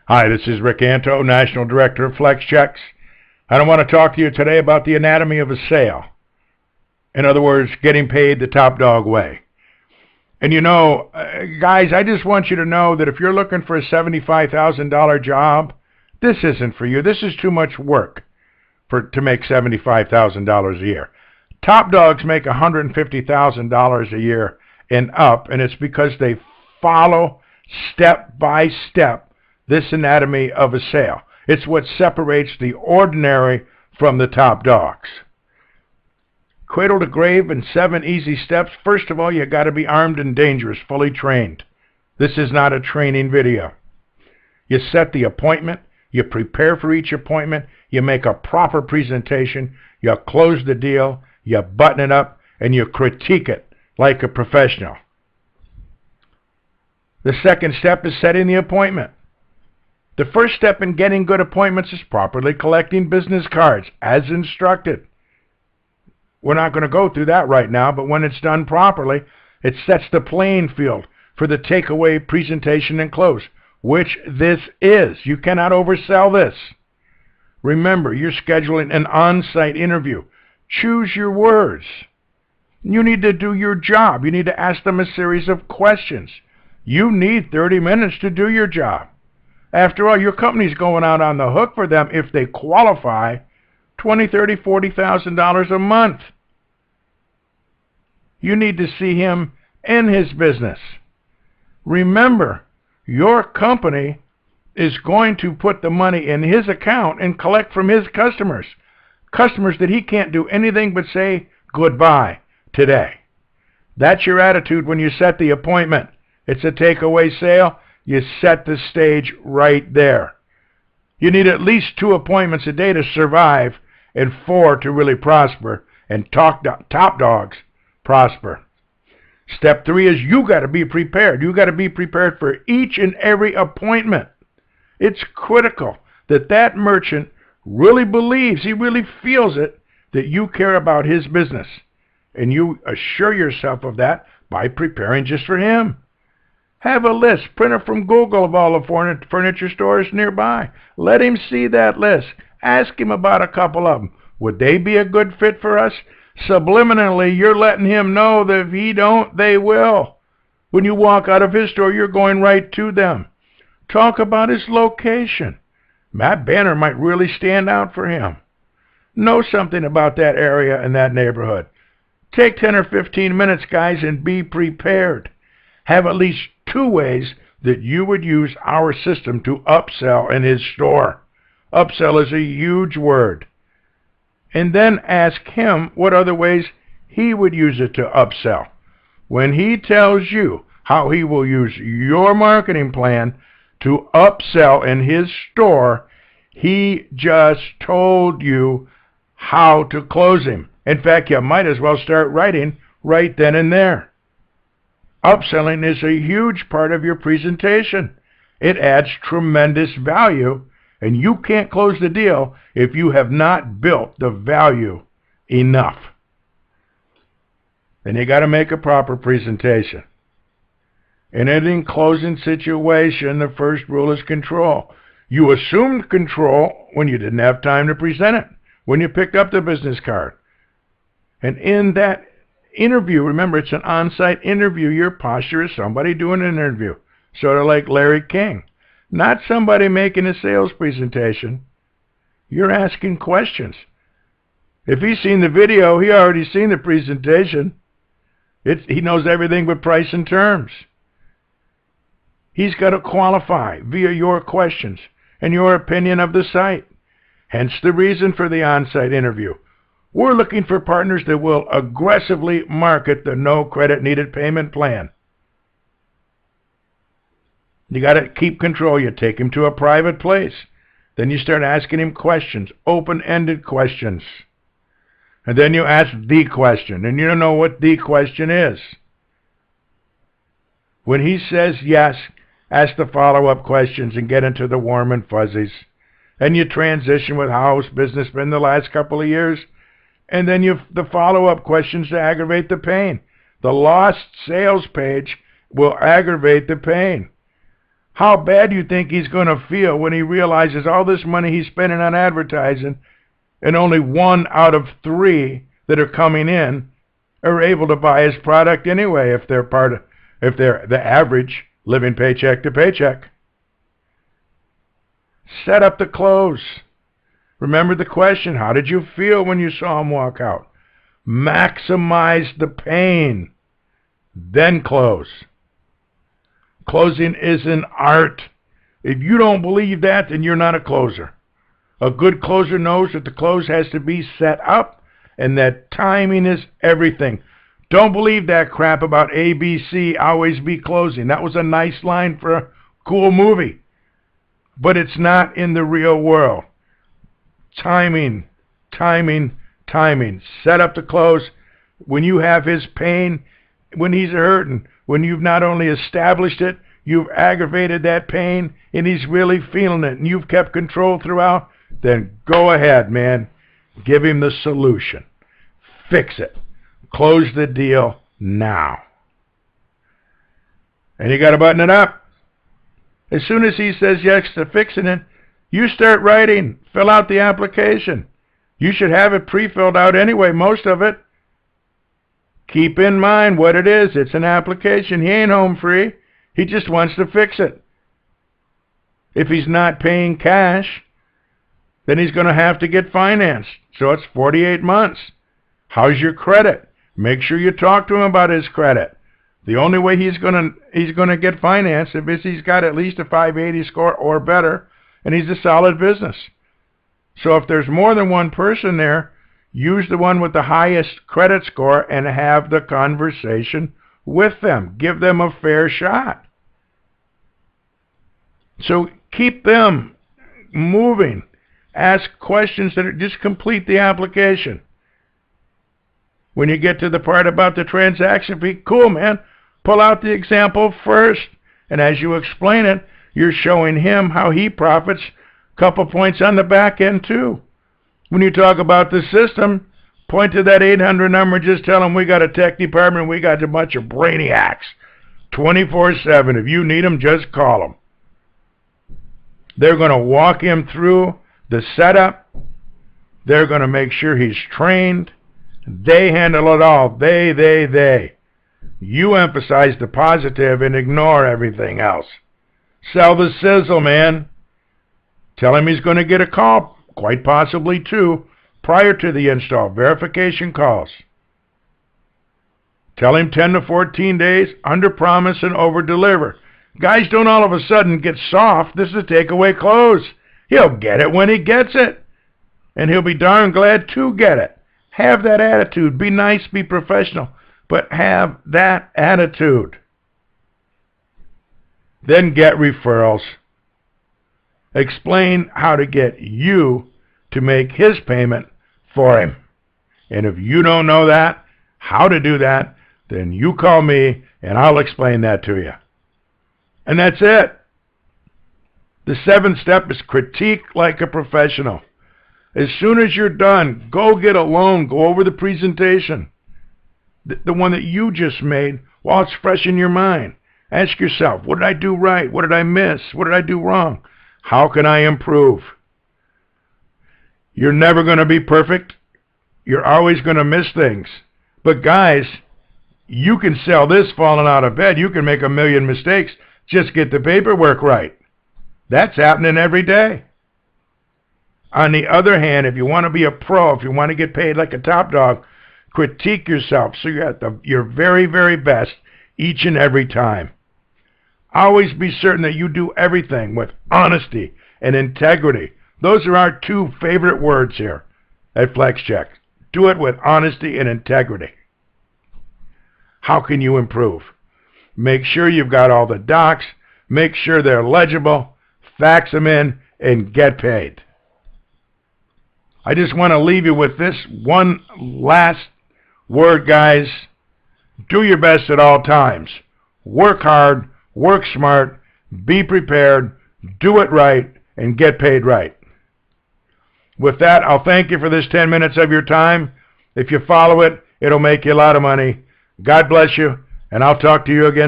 Hi, this is Rick Anto, National Director of Chex. I want to talk to you today about the anatomy of a sale. In other words, getting paid the top dog way. And guys, I just want you to know that if you're looking for a $75,000 job, this isn't for you. This is too much work to make $75,000 a year. Top dogs make $150,000 a year and up, and it's because they follow step by step this anatomy of a sale. It's what separates the ordinary from the top dogs. Cradle to grave in 7 easy steps. First of all, you got to be armed and dangerous, fully trained. This is not a training video. You set the appointment. You prepare for each appointment. You make a proper presentation. You close the deal. You button it up, and you critique it like a professional. The second step is setting the appointment. The first step in getting good appointments is properly collecting business cards, as instructed. We're not going to go through that right now, but when it's done properly, it sets the playing field for the takeaway presentation and close, which this is. You cannot oversell this. Remember, you're scheduling an on-site interview. Choose your words. You need to do your job. You need to ask them a series of questions. You need 30 minutes to do your job. After all, your company's going out on the hook for them if they qualify $20,000, $30,000, $40,000 a month. You need to see him and his business. Remember, your company is going to put the money in his account and collect from his customers. Customers that he can't do anything but say goodbye today. That's your attitude when you set the appointment. It's a takeaway sale. You set the stage right there. You need at least 2 appointments a day to survive and 4 to really prosper, and top dogs prosper. Step 3 is you got to be prepared. You got to be prepared for each and every appointment. It's critical that that merchant really believes, he really feels it, that you care about his business. And you assure yourself of that by preparing just for him. Have a list, printer from Google of all the furniture stores nearby. Let him see that list. Ask him about a couple of them. Would they be a good fit for us? Subliminally, you're letting him know that if he don't, they will. When you walk out of his store, you're going right to them. Talk about his location. That banner might really stand out for him. Know something about that area and that neighborhood. Take 10 or 15 minutes, guys, and be prepared. Have at least 2 ways that you would use our system to upsell in his store. Upsell is a huge word. And then ask him what other ways he would use it to upsell. When he tells you how he will use your marketing plan to upsell in his store, he just told you how to close him. In fact, you might as well start writing right then and there. Upselling is a huge part of your presentation. It adds tremendous value, and you can't close the deal if you have not built the value enough. Then you got to make a proper presentation. In any closing situation, the first rule is control. You assumed control when you didn't have time to present it, when you picked up the business card. And in that interview, remember, it's an on-site interview. Your posture is somebody doing an interview, sort of like Larry King. Not somebody making a sales presentation. You're asking questions. If he's seen the video, he already seen the presentation. He knows everything but price and terms. He's got to qualify via your questions and your opinion of the site. Hence the reason for the on-site interview. We're looking for partners that will aggressively market the no credit needed payment plan. You got to keep control. You take him to a private place. Then you start asking him questions, open-ended questions. And then you ask the question, and you don't know what the question is. When he says yes, ask the follow-up questions and get into the warm and fuzzies. And you transition with how's business been the last couple of years. And then the follow-up questions to aggravate the pain. The lost sales page will aggravate the pain. How bad do you think he's going to feel when he realizes all this money he's spending on advertising and only 1 out of 3 that are coming in are able to buy his product anyway if they're the average living paycheck to paycheck? Set up the close. Remember the question, how did you feel when you saw him walk out? Maximize the pain, then close. Closing is an art. If you don't believe that, then you're not a closer. A good closer knows that the close has to be set up and that timing is everything. Don't believe that crap about ABC, always be closing. That was a nice line for a cool movie, but it's not in the real world. Timing, timing, timing. Set up the close. When you have his pain, when he's hurting, when you've not only established it, you've aggravated that pain, and he's really feeling it, and you've kept control throughout, then go ahead, man. Give him the solution. Fix it. Close the deal now. And you got to button it up. As soon as he says yes to fixing it, you start writing. Fill out the application. You should have it pre-filled out anyway, most of it. Keep in mind what it is. It's an application. He ain't home free. He just wants to fix it. If he's not paying cash, then he's going to have to get financed. So it's 48 months. How's your credit? Make sure you talk to him about his credit. The only way he's going to get financed is if he's got at least a 580 score or better, and he's a solid business. So if there's more than one person there, use the one with the highest credit score and have the conversation with them. Give them a fair shot. So keep them moving. Ask questions just complete the application. When you get to the part about the transaction fee, cool, man. Pull out the example first. And as you explain it, you're showing him how he profits a couple points on the back end too. When you talk about the system, point to that 800 number, just tell them we got a tech department, we got a bunch of brainiacs, 24/7. If you need them, just call them. They're going to walk him through the setup. They're going to make sure he's trained. They handle it all. They. You emphasize the positive and ignore everything else. Sell the sizzle, man. Tell him he's going to get a call, quite possibly two, prior to the install. Verification calls. Tell him 10 to 14 days, under promise and over deliver. Guys don't all of a sudden get soft. This is a takeaway close. He'll get it when he gets it. And he'll be darn glad to get it. Have that attitude. Be nice, be professional. But have that attitude. Then get referrals. Explain how to get you to make his payment for him. And if you don't know that, how to do that, then you call me and I'll explain that to you. And that's it. The 7th step is critique like a professional. As soon as you're done, go get a loan. Go over the presentation. The one that you just made while it's fresh in your mind. Ask yourself, what did I do right? What did I miss? What did I do wrong? How can I improve? You're never going to be perfect. You're always going to miss things. But guys, you can sell this falling out of bed. You can make 1,000,000 mistakes. Just get the paperwork right. That's happening every day. On the other hand, if you want to be a pro, if you want to get paid like a top dog, critique yourself so you're at your very, very best each and every time. Always be certain that you do everything with honesty and integrity. Those are our 2 favorite words here at FlexCheck. Do it with honesty and integrity. How can you improve? Make sure you've got all the docs. Make sure they're legible. Fax them in and get paid. I just want to leave you with this one last word, guys. Do your best at all times. Work hard, work smart, be prepared, do it right, and get paid right. With that, I'll thank you for this 10 minutes of your time. If you follow it, it'll make you a lot of money. God bless you, and I'll talk to you again